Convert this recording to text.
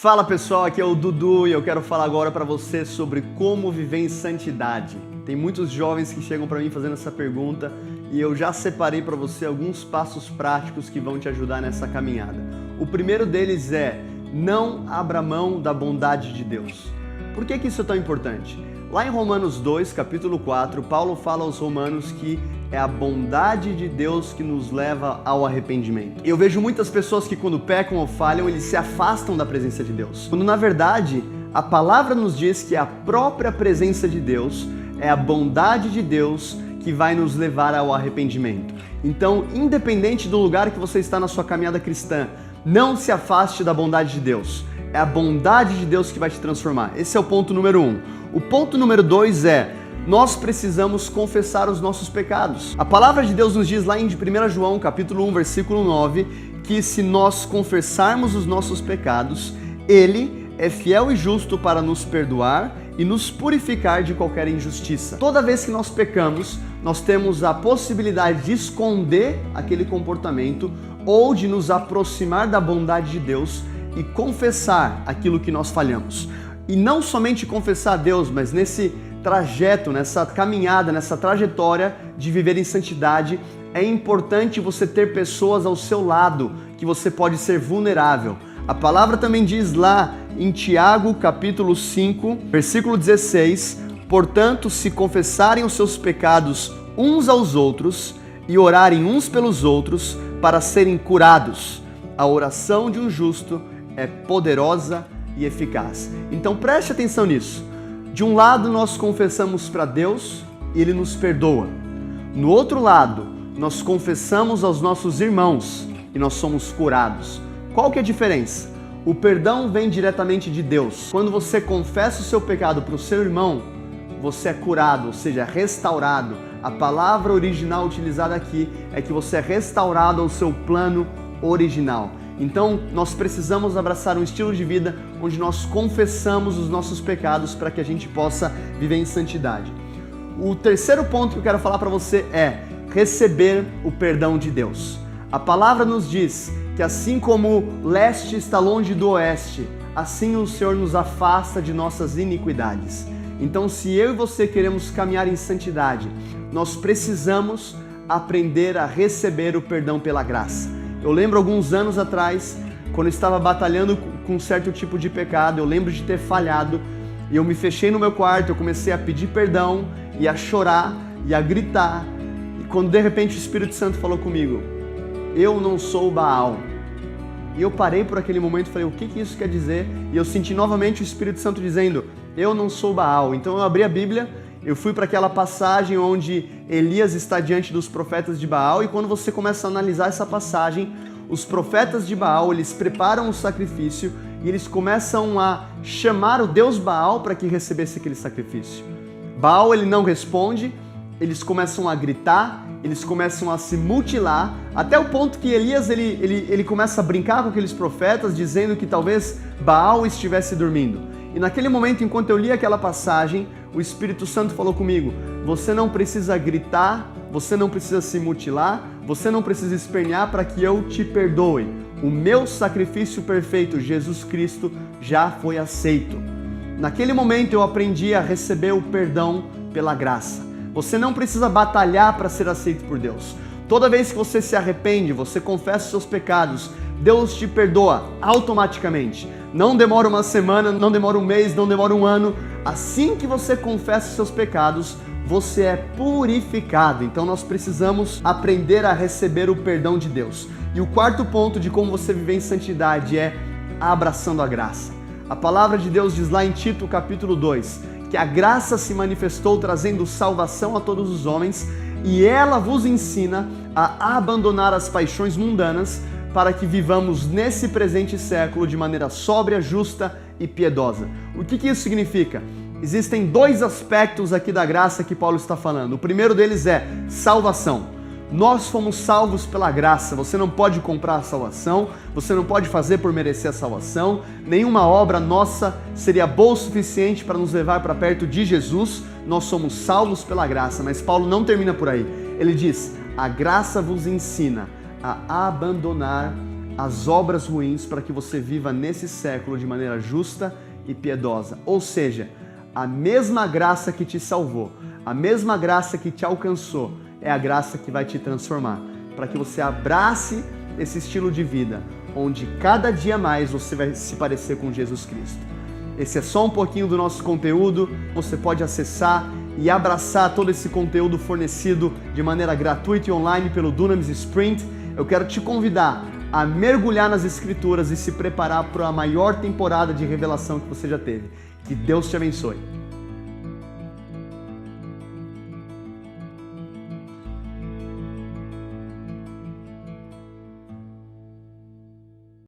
Fala pessoal, aqui é o Dudu e eu quero falar agora para você sobre como viver em santidade. Tem muitos jovens que chegam para mim fazendo essa pergunta e eu já separei para você alguns passos práticos que vão te ajudar nessa caminhada. O primeiro deles é: não abra mão da bondade de Deus. Por que isso é tão importante? Lá em Romanos 2, capítulo 4, Paulo fala aos romanos que é a bondade de Deus que nos leva ao arrependimento. Eu vejo muitas pessoas que quando pecam ou falham, eles se afastam da presença de Deus. Quando na verdade, a palavra nos diz que a própria presença de Deus é a bondade de Deus que vai nos levar ao arrependimento. Então, independente do lugar que você está na sua caminhada cristã, não se afaste da bondade de Deus. É a bondade de Deus que vai te transformar. Esse é o ponto número 1. O ponto número 2 é: nós precisamos confessar os nossos pecados. A palavra de Deus nos diz lá em 1 João, capítulo 1, versículo 9, que se nós confessarmos os nossos pecados, Ele é fiel e justo para nos perdoar e nos purificar de qualquer injustiça. Toda vez que nós pecamos, nós temos a possibilidade de esconder aquele comportamento ou de nos aproximar da bondade de Deus e confessar aquilo que nós falhamos. E não somente confessar a Deus, mas nesse trajeto, nessa caminhada, nessa trajetória de viver em santidade, é importante você ter pessoas ao seu lado que você pode ser vulnerável. A palavra também diz lá em Tiago, capítulo 5, versículo 16: portanto, se confessarem os seus pecados uns aos outros e orarem uns pelos outros para serem curados, a oração de um justo é poderosa e eficaz. Então preste atenção nisso. De um lado nós confessamos para Deus e Ele nos perdoa. No outro lado, nós confessamos aos nossos irmãos e nós somos curados. Qual que é a diferença? O perdão vem diretamente de Deus. Quando você confessa o seu pecado para o seu irmão, você é curado, ou seja, restaurado. A palavra original utilizada aqui é que você é restaurado ao seu plano original. Então, nós precisamos abraçar um estilo de vida onde nós confessamos os nossos pecados para que a gente possa viver em santidade. O terceiro ponto que eu quero falar para você é receber o perdão de Deus. A palavra nos diz que assim como o leste está longe do oeste, assim o Senhor nos afasta de nossas iniquidades. Então, se eu e você queremos caminhar em santidade, nós precisamos aprender a receber o perdão pela graça. Eu lembro alguns anos atrás, quando eu estava batalhando com um certo tipo de pecado, eu lembro de ter falhado, e eu me fechei no meu quarto, eu comecei a pedir perdão, e a chorar, e a gritar, e quando de repente o Espírito Santo falou comigo: eu não sou Baal. E eu parei por aquele momento e falei: o que isso quer dizer? E eu senti novamente o Espírito Santo dizendo: eu não sou Baal. Então eu abri a Bíblia, eu fui para aquela passagem onde Elias está diante dos profetas de Baal, e quando você começa a analisar essa passagem, os profetas de Baal, eles preparam o sacrifício e eles começam a chamar o Deus Baal para que recebesse aquele sacrifício. Baal, ele não responde, eles começam a gritar, eles começam a se mutilar, até o ponto que Elias ele começa a brincar com aqueles profetas, dizendo que talvez Baal estivesse dormindo. E naquele momento, enquanto eu li aquela passagem, o Espírito Santo falou comigo: você não precisa gritar, você não precisa se mutilar, você não precisa espernear para que eu te perdoe. O meu sacrifício perfeito, Jesus Cristo, já foi aceito. Naquele momento eu aprendi a receber o perdão pela graça. Você não precisa batalhar para ser aceito por Deus. Toda vez que você se arrepende, você confessa os seus pecados, Deus te perdoa automaticamente. Não demora uma semana, não demora um mês, não demora um ano. Assim que você confessa os seus pecados, você é purificado. Então nós precisamos aprender a receber o perdão de Deus. E o quarto ponto de como você viver em santidade é abraçando a graça. A palavra de Deus diz lá em Tito, capítulo 2, que a graça se manifestou trazendo salvação a todos os homens, e ela vos ensina a abandonar as paixões mundanas para que vivamos nesse presente século de maneira sóbria, justa e piedosa. O que isso significa? Existem dois aspectos aqui da graça que Paulo está falando. O primeiro deles é salvação. Nós fomos salvos pela graça. Você não pode comprar a salvação, você não pode fazer por merecer a salvação. Nenhuma obra nossa seria boa o suficiente para nos levar para perto de Jesus. Nós somos salvos pela graça, mas Paulo não termina por aí. Ele diz: a graça vos ensina a abandonar as obras ruins para que você viva nesse século de maneira justa e piedosa. Ou seja, a mesma graça que te salvou, a mesma graça que te alcançou, é a graça que vai te transformar, para que você abrace esse estilo de vida, onde cada dia mais você vai se parecer com Jesus Cristo. Esse é só um pouquinho do nosso conteúdo, você pode acessar e abraçar todo esse conteúdo fornecido de maneira gratuita e online pelo Dunamis Sprint. Eu quero te convidar a mergulhar nas Escrituras e se preparar para a maior temporada de revelação que você já teve. Que Deus te abençoe.